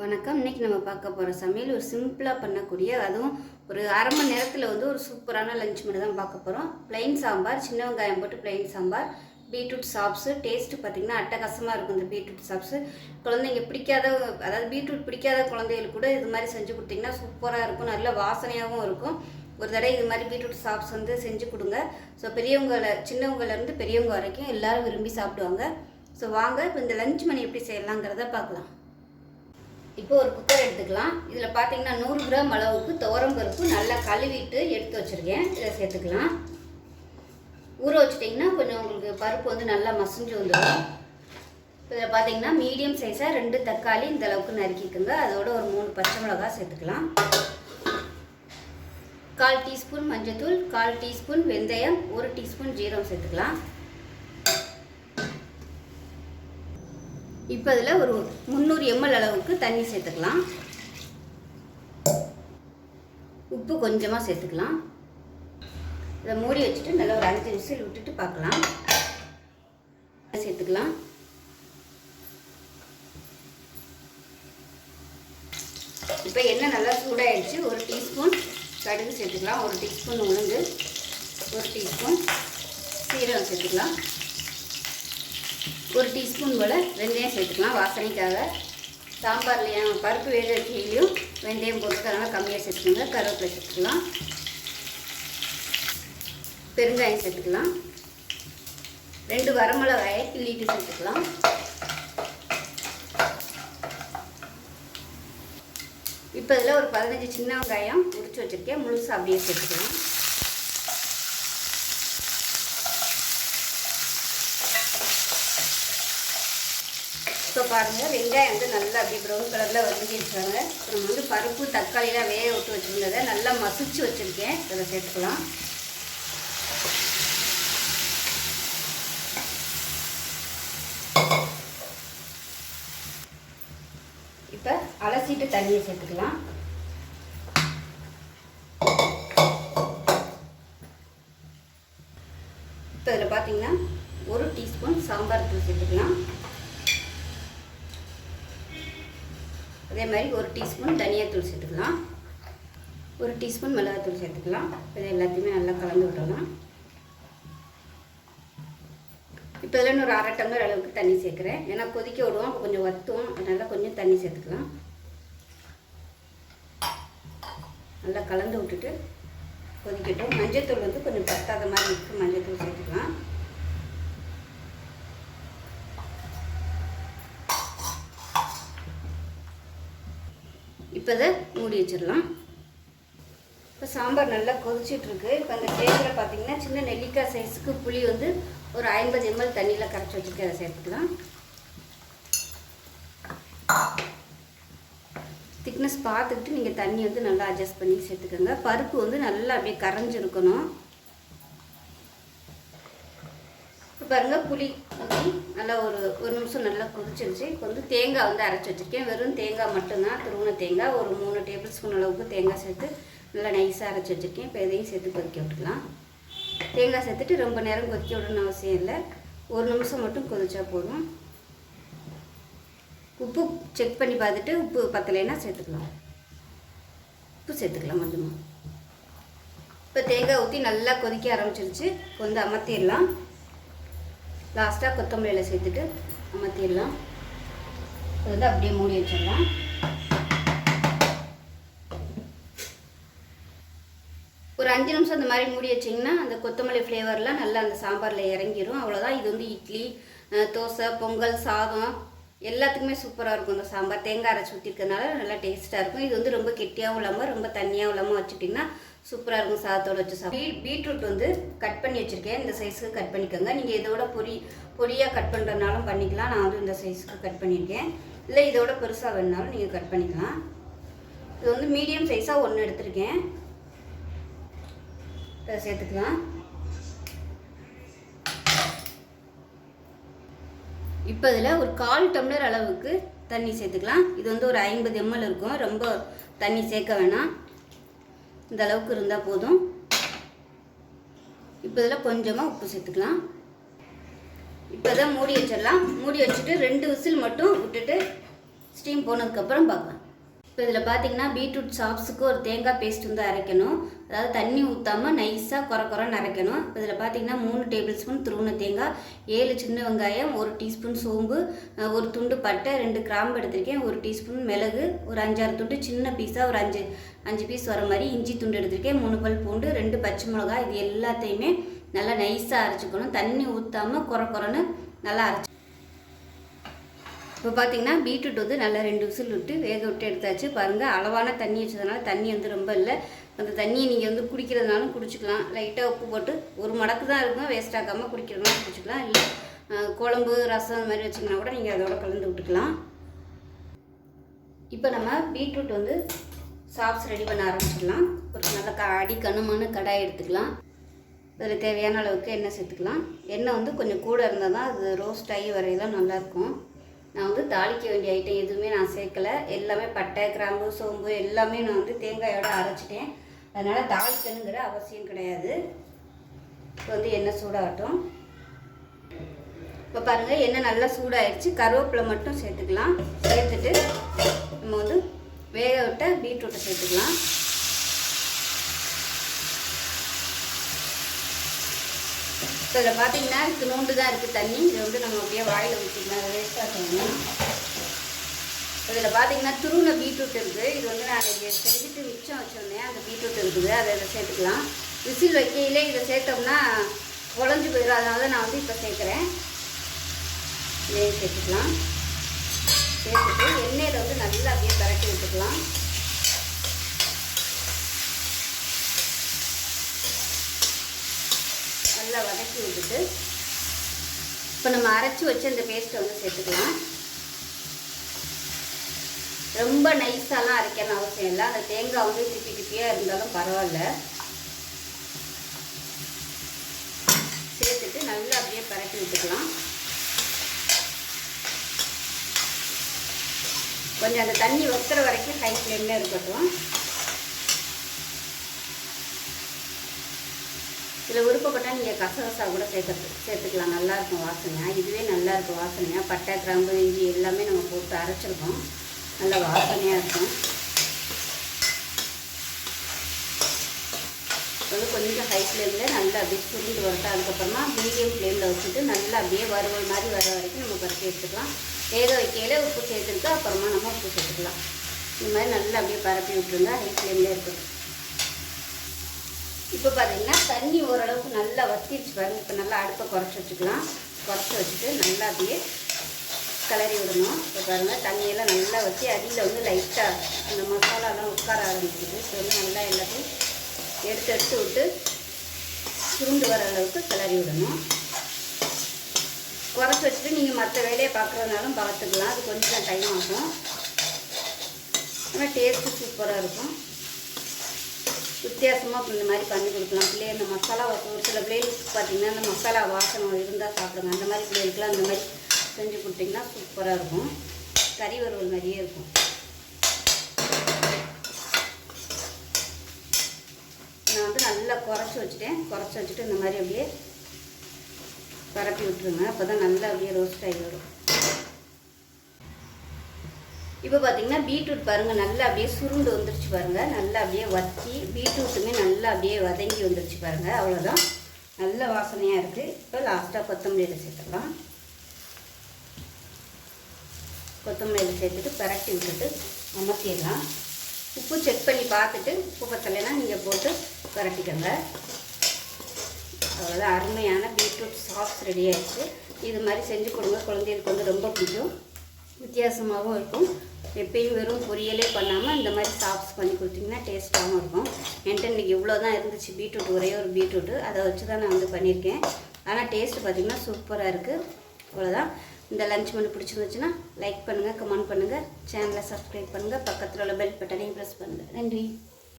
வணக்கம். இன்றைக்கி நம்ம பார்க்க போகிற சமையல் ஒரு சிம்பிளாக பண்ணக்கூடிய, அதுவும் ஒரு அரை மணி நேரத்தில் ஒரு சூப்பரான லஞ்ச் மெனு தான் பார்க்க போகிறோம். ப்ளைன் சாம்பார், சின்ன வெங்காயம் போட்டு plain sambar, beetroot chops. Taste பார்த்திங்கன்னா அட்டகாசமாக இருக்கும் இந்த பீட்ரூட் சாப்ஸு. குழந்தைங்க பிடிக்காத, அதாவது பீட்ரூட் பிடிக்காத குழந்தைகளுக்கு கூட இது மாதிரி செஞ்சு கொடுத்திங்கன்னா சூப்பராக இருக்கும், நல்ல வாசனையாகவும் இருக்கும். ஒரு தடவை இது மாதிரி பீட்ரூட் சாப்ஸ் செஞ்சு கொடுங்க. ஸோ சின்னவங்கலேருந்து பெரியவங்க வரைக்கும் எல்லோரும் விரும்பி சாப்பிடுவாங்க. ஸோ வாங்க இப்போ இந்த லஞ்ச் மெனு எப்படி செய்யலாங்கிறத பார்க்கலாம். இப்போ ஒரு குக்கர் எடுத்துக்கலாம். இதில் பார்த்தீங்கன்னா 100 கிராம் அளவுக்கு துவரம் பருப்பு நல்லா கழுவிட்டு எடுத்து வச்சுருக்கேன். இதை சேர்த்துக்கலாம். ஊற வச்சுட்டிங்கன்னா கொஞ்சம் உங்களுக்கு பருப்பு நல்லா மசிஞ்சு வந்துடும். இதில் பார்த்தீங்கன்னா மீடியம் சைஸாக 2 தக்காளி இந்த அளவுக்கு நறுக்கிக்குங்க. அதோட ஒரு 3 பச்சை மிளகாய் சேர்த்துக்கலாம். 1/4 டீஸ்பூன் மஞ்சள்தூள், 1/4 டீஸ்பூன் வெந்தயம், 1 டீஸ்பூன் ஜீரகம் சேர்த்துக்கலாம். இப்போ இதில் ஒரு 300 ml அளவுக்கு தண்ணி சேர்த்துக்கலாம். உப்பு கொஞ்சமாக சேர்த்துக்கலாம். இதை மூடி வச்சுட்டு நல்லா ஒரு 5 விசில் விட்டுட்டு பார்க்கலாம். சேர்த்துக்கலாம். இப்போ எண்ணெய் நல்லா சூடாகிடுச்சு. 1 டீஸ்பூன் கடுகு சேர்த்துக்கலாம், 1 டீஸ்பூன் உளுந்து, 1 டீஸ்பூன் சீரகம் சேர்த்துக்கலாம், 1 டீஸ்பூன் போல் வெந்தயம் சேர்த்துக்கலாம் வாசனைக்காக. சாம்பார்லையும் பருப்பு வேக வைக்கையிலையும் வெந்தயம் போட்டுக்கிறதுனால கம்மியாக சேர்த்துக்கோங்க. கருவேப்பிலை சேர்த்துக்கலாம், பெருங்காயம் சேர்த்துக்கலாம், 2 வரமிளகாயை கிள்ளிட்டு சேர்த்துக்கலாம். இப்போ இதில் ஒரு 15 சின்ன வெங்காயம் உரிச்சு வச்சுருக்கேன், முழுசாக அப்படியே சேர்த்துக்கலாம். இப்போ பாருங்கள், வெங்காயம் நல்லா அப்படியே ப்ரௌன் கலரில் வதங்கிடுச்சாங்க. நம்ம பருப்பு தக்காளிலாம் வேக விட்டு வச்சுருந்ததை நல்லா மசிச்சு வச்சுருக்கேன். இதை சேர்த்துக்கலாம். இப்போ அலசிட்டு தண்ணியை சேர்த்துக்கலாம். இப்போ இதில் பார்த்தீங்கன்னா 1 டீஸ்பூன் சாம்பார் தூள் சேர்த்துக்கலாம். அதே மாதிரி 1 டீஸ்பூன் தனியாத்தூள் சேர்த்துக்கலாம், 1 டீஸ்பூன் மிளகாத்தூள் சேர்த்துக்கலாம். இதை எல்லாத்தையுமே நல்லா கலந்து விடலாம். இப்போ இதில் ஒரு 1/2 டம்ளர் அளவுக்கு தண்ணி சேர்க்குறேன். ஏன்னா கொதிக்க விடுவோம், அப்போ கொஞ்சம் வற்றும், அதனால் கொஞ்சம் தண்ணி சேர்த்துக்கலாம். நல்லா கலந்து விட்டுட்டு கொதிக்கட்டும். மஞ்சள்தூள் கொஞ்சம் பத்தாத மாதிரி இருக்குது, மஞ்சள்தூள் சேர்த்துக்கலாம். இப்போ இதை மூடி வச்சிடலாம். இப்போ சாம்பார் நல்லா கொதிச்சிட்ருக்கு. இப்போ அந்த டேபிளில் பார்த்தீங்கன்னா சின்ன நெல்லிக்காய் சைஸுக்கு புளி ஒரு 50 ml தண்ணியில் கரைச்சி வச்சுருக்கேன். அதை சேர்த்துக்கலாம். திக்னஸ் பார்த்துக்கிட்டு நீங்கள் தண்ணி நல்லா அட்ஜஸ்ட் பண்ணி சேர்த்துக்கோங்க. பருப்பு நல்லா அப்படியே கரைஞ்சிருக்கணும். இப்போ பாருங்கள், புளி ஊற்றி நல்லா ஒரு நிமிஷம் நல்லா கொதிச்சிருச்சு. இப்போ தேங்காய் அரைச்சி வச்சுருக்கேன். வெறும் தேங்காய் மட்டும்தான், துருவின தேங்காய் ஒரு 3 டேபிள் ஸ்பூன் அளவுக்கு தேங்காய் சேர்த்து நல்லா நைஸாக அரைச்சி வச்சுருக்கேன். இப்போ இதையும் சேர்த்து கொதிக்க விட்டுக்கலாம். தேங்காய் சேர்த்துட்டு ரொம்ப நேரம் கொதிக்க விடணும்னு அவசியம் இல்லை, 1 நிமிஷம் மட்டும் கொதிச்சா போதும். உப்பு செக் பண்ணி பார்த்துட்டு உப்பு பத்தலைன்னா சேர்த்துக்கலாம். உப்பு சேர்த்துக்கலாம் கொஞ்சமாக. இப்போ தேங்காய் ஊற்றி நல்லா கொதிக்க ஆரம்பிச்சிருச்சு. இப்போ அமர்த்திடலாம். லாஸ்ட்டாக கொத்தமல்லியில் சேர்த்துட்டு அமர்த்திடலாம். இது அப்படியே மூடி வச்சிடலாம். ஒரு 5 நிமிஷம் இந்த மாதிரி மூடி வச்சிங்கன்னா அந்த கொத்தமல்லி ஃப்ளேவர்லாம் நல்லா அந்த சாம்பாரில் இறங்கிடும். அவ்வளோதான். இது இட்லி, தோசை, பொங்கல், சாதம் எல்லாத்துக்குமே சூப்பராக இருக்கும். இந்த சாம்பார் தேங்காய் அரைச்சி ஊற்றிருக்கனால நல்லா டேஸ்ட்டாக இருக்கும். இது ரொம்ப கெட்டியாகவும் இல்லாமல் ரொம்ப தண்ணியாகவும் இல்லாமல் வச்சுட்டிங்கன்னா சூப்பராக இருக்கும். சாதத்தோடு வச்சு சாப்பிட்டு பீட்ரூட் கட் பண்ணி வச்சுருக்கேன். இந்த சைஸுக்கு கட் பண்ணிக்கோங்க. நீங்கள் இதோட பொடியாக கட் பண்ணுறதுனாலும் பண்ணிக்கலாம். நான் இந்த சைஸுக்கு கட் பண்ணியிருக்கேன். இல்லை இதோட பெருசாக வேணுனாலும் நீங்கள் கட் பண்ணிக்கலாம். இது மீடியம் சைஸாக 1 எடுத்திருக்கேன். இதை சேர்த்துக்கலாம். இப்போ இதில் ஒரு 1/4 டம்ளர் அளவுக்கு தண்ணி சேர்த்துக்கலாம். இது ஒரு 50 ml இருக்கும். ரொம்ப தண்ணி சேர்க்க வேணாம், இந்த அளவுக்கு இருந்தால் போதும். இப்போ இதில் கொஞ்சமாக உப்பு சேர்த்துக்கலாம். இப்போ தான் மூடி வச்சிடலாம். மூடி வச்சுட்டு 2 விசில் மட்டும் விட்டுட்டு ஸ்டீம் போனதுக்கப்புறம் பார்க்கலாம். இப்போ இதில் பார்த்தீங்கன்னா பீட்ரூட் சாப்ஸுக்கு ஒரு தேங்காய் பேஸ்ட் வந்து அரைக்கணும். அதாவது தண்ணி ஊற்றாமல் நைஸாக குறைன்னு அரைக்கணும். இப்போ இதில் பார்த்தீங்கன்னா 3 டேபிள் ஸ்பூன் துருவின தேங்காய், 7 சின்ன வெங்காயம், 1 டீஸ்பூன் சோம்பு, 1 துண்டு பட்டை, 2 கிராம்பு எடுத்திருக்கேன், 1 டீஸ்பூன் மிளகு, ஒரு 5-6 துண்டு சின்ன பீஸாக ஒரு 5 பீஸ் வர மாதிரி இஞ்சி துண்டு எடுத்திருக்கேன், 3 பல் பூண்டு, 2 பச்சை மிளகாய். இது எல்லாத்தையுமே நல்லா நைஸாக அரைச்சிக்கணும். தண்ணி ஊற்றாமல் குறைன்னு நல்லா அரைச்சி. இப்போ பார்த்தீங்கன்னா பீட்ரூட் வந்து நல்லா 2 விசில் விட்டு வேக விட்டு எடுத்தாச்சு. பாருங்கள், அளவான தண்ணி வச்சதுனால தண்ணி வந்து ரொம்ப இல்லை. அந்த தண்ணியை நீங்கள் வந்து குடிக்கிறதுனாலும் குடிச்சிக்கலாம். லைட்டாக உப்பு போட்டு ஒரு மடக்கு தான் இருக்கும், வேஸ்ட் ஆகாமல் குடிக்கிறதுனாலும் குடிச்சிக்கலாம். இல்லை குழம்பு ரசம் அந்த மாதிரி வச்சிங்கன்னா கூட நீங்கள் அதோட கலந்து விட்டுக்கலாம். இப்போ நம்ம பீட்ரூட் வந்து சாப்ஸ் ரெடி பண்ண ஆரம்பிச்சிடலாம். ஒரு நல்ல கனமான கடாய் எடுத்துக்கலாம். அதில் தேவையான அளவுக்கு எண்ணெய் சேர்த்துக்கலாம். எண்ணெய் வந்து கொஞ்சம் கூட இருந்தால் தான் அது ரோஸ்ட் ஆகி வரையெல்லாம் நல்லாயிருக்கும். நான் வந்து தாளிக்க வேண்டிய ஐட்டம் எதுவுமே நான் சேர்க்கலை. எல்லாமே பட்டை, கிராம்பு, சோம்பு எல்லாமே நான் வந்து தேங்காயோடு அரைச்சிட்டேன். அதனால் தாளிக்கணுங்கிற அவசியம் கிடையாது. இப்போ வந்து எண்ணெய் சூடாகட்டும். இப்போ பாருங்கள், எண்ணெய் நல்லா சூடாகிடுச்சு. கருவேப்பிலை மட்டும் சேர்த்துக்கலாம். சேர்த்துட்டு நம்ம வந்து வேக விட்ட பீட்ரூட்டை சேர்த்துக்கலாம். இப்போ இதில் பார்த்தீங்கன்னா நோண்டு தான் இருக்குது தண்ணி. இதை வந்து நம்ம அப்படியே வாயில் ஊற்றிக்கலாம், வேஸ்ட்டாக செய்யணும். இதில் பார்த்தீங்கன்னா துருவின பீட்ரூட் இருக்குது. இது வந்து நான் செஞ்சுட்டு மிச்சம் வச்சுருந்தேன், அந்த பீட்ரூட் இருக்குது. அதை சேர்த்துக்கலாம். விசில் வைக்கையிலே இதை சேர்த்தோம்னா குழஞ்சி போயிடும். அதனால நான் வந்து இப்போ சேர்க்குறேன். இதையும் சேர்த்துக்கலாம். சேர்த்துட்டு எண்ணெயில் வந்து நல்லா அப்படியே பரட்டி விட்டுக்கலாம். நல்லா வதக்கி விட்டுட்டு இப்போ நம்ம அரைச்சி வச்சு அந்த பேஸ்ட்டை வந்து சேர்த்துக்கலாம். ரொம்ப நைஸாலாம் அரைக்கணும் அவசியம் இல்லை. அந்த தேங்காய் வந்து திப்பியாக இருந்தாலும் பரவாயில்ல. சேர்த்துட்டு நல்லா அப்படியே பரட்டி விட்டுக்கலாம். கொஞ்சம் அந்த தண்ணி வைக்கிற வரைக்கும் ஹை ஃப்ளேமில் இருக்கட்டும். இதில் விருப்பப்பட்டால் நீங்கள் கசகசா கூட சேர்த்துக்கலாம். நல்லாயிருக்கும் வாசனையாக. இதுவே நல்லாயிருக்கும் வாசனையாக. பட்டை, கிராம்பு, இஞ்சி எல்லாமே நம்ம போட்டு அரைச்சிருக்கோம். நல்லா வாசனையாக இருக்கும். வந்து கொஞ்சம் ஹை ஃப்ளேமில் நல்லா அப்படியே சுருண்டு வரட்டும். அதுக்கப்புறமா மீடியம் ஃப்ளேமில் வச்சுட்டு நல்லா அப்படியே வறுவல் மாதிரி வர வரைக்கும் நம்ம பருத்தி எடுத்துக்கலாம். வேக வைக்கையில் உப்பு சேர்த்துட்டு அப்புறமா நம்ம உப்பு சேர்த்துக்கலாம். இந்த மாதிரி நல்லா அப்படியே பரப்பி விட்டுருங்க. ஹை ஃப்ளேம்லேயே இருக்கும். இப்போ பார்த்தீங்கன்னா தண்ணி ஓரளவுக்கு நல்லா வத்திடுச்சு பாருங்கள். இப்போ நல்லா அடுப்பை குறைச்சி வச்சுக்கலாம். குறைச்சி வச்சுட்டு நல்லா அப்படியே கிளறி விடணும். இப்போ பாருங்கள், தண்ணியெல்லாம் நல்லா வச்சு அடியில் வந்து லைட்டாக அந்த மசாலாலாம் உட்கார ஆரம்பிச்சிது. இப்போ வந்து நல்லா எல்லாத்தையும் எடுத்து விட்டு சுருண்டு வர அளவுக்கு கிளறி விடணும். குறைச்சி வச்சுட்டு நீங்கள் மற்ற வேலையை பார்க்குறதுனாலும் பார்த்துக்கலாம். அது கொஞ்சம் டைம் ஆகும். ஆனால் டேஸ்ட்டு சூப்பராக இருக்கும். வித்தியாசமாக இந்த மாதிரி பண்ணி கொடுக்கலாம். பிள்ளைங்க இந்த மசாலா ஒரு சில பிள்ளைகளுக்கு பார்த்திங்கன்னா இந்த மசாலா வாசனை இருந்தால் சாப்பிடுங்க. அந்த மாதிரி பிள்ளைகளுக்குலாம் அந்த மாதிரி செஞ்சு கொடுத்திங்கன்னா சூப்பராக இருக்கும். கறி வறுவல் மாதிரியே இருக்கும். நான் வந்து நல்லா குறைச்சி வச்சுட்டேன். குறைச்சி வச்சுட்டு இந்த மாதிரி அப்படியே பரப்பி விட்டுருங்க. அப்போ தான் நல்லா அப்படியே ரோஸ்ட் ஆகி வரும். இப்போ பார்த்தீங்கன்னா பீட்ரூட் பாருங்கள் நல்லா அப்படியே சுருண்டு வந்துருச்சு பாருங்கள். நல்லா அப்படியே வத்தி பீட்ரூட்டுமே நல்லா அப்படியே வதங்கி வந்துருச்சு பாருங்கள். அவ்வளோதான், நல்ல வாசனையாக இருக்குது. இப்போ லாஸ்ட்டாக கொத்தமல்லியில் சேர்த்துக்கலாம். கொத்தமல்லியில் சேர்த்துட்டு பரட்டி விட்டுட்டு அமர்த்திடலாம். உப்பு செக் பண்ணி பார்த்துட்டு உப்பு பத்தலைன்னா நீங்கள் போட்டு பரட்டிக்கோங்க. அவ்வளோதான், அருமையான பீட்ரூட் சாப்ஸ் ரெடி ஆகிடுச்சு. இது மாதிரி செஞ்சு கொடுங்க, குழந்தைகளுக்கு வந்து ரொம்ப பிடிக்கும். வித்தியாசமாகவும் இருக்கும். எப்பயும் வெறும் பொரியலே பண்ணாமல் இந்த மாதிரி சாப்ஸ் பண்ணி கொடுத்தீங்கன்னா டேஸ்ட்டாகவும் இருக்கும். என்கிட்ட இன்றைக்கி இவ்வளோ தான் இருந்துச்சு பீட்ரூட், ஒரே ஒரு பீட்ரூட்டு. அதை வச்சு தான் நான் வந்து பண்ணியிருக்கேன். ஆனால் டேஸ்ட்டு பார்த்திங்கன்னா சூப்பராக இருக்குது. அவ்வளோதான். இந்த லஞ்ச் மெனு பிடிச்சிருந்துச்சுன்னா லைக் பண்ணுங்கள், கமெண்ட் பண்ணுங்கள், சேனலை சப்ஸ்கிரைப் பண்ணுங்கள், பக்கத்தில் உள்ள பெல் பட்டனையும் ப்ரெஸ் பண்ணுங்கள். நன்றி.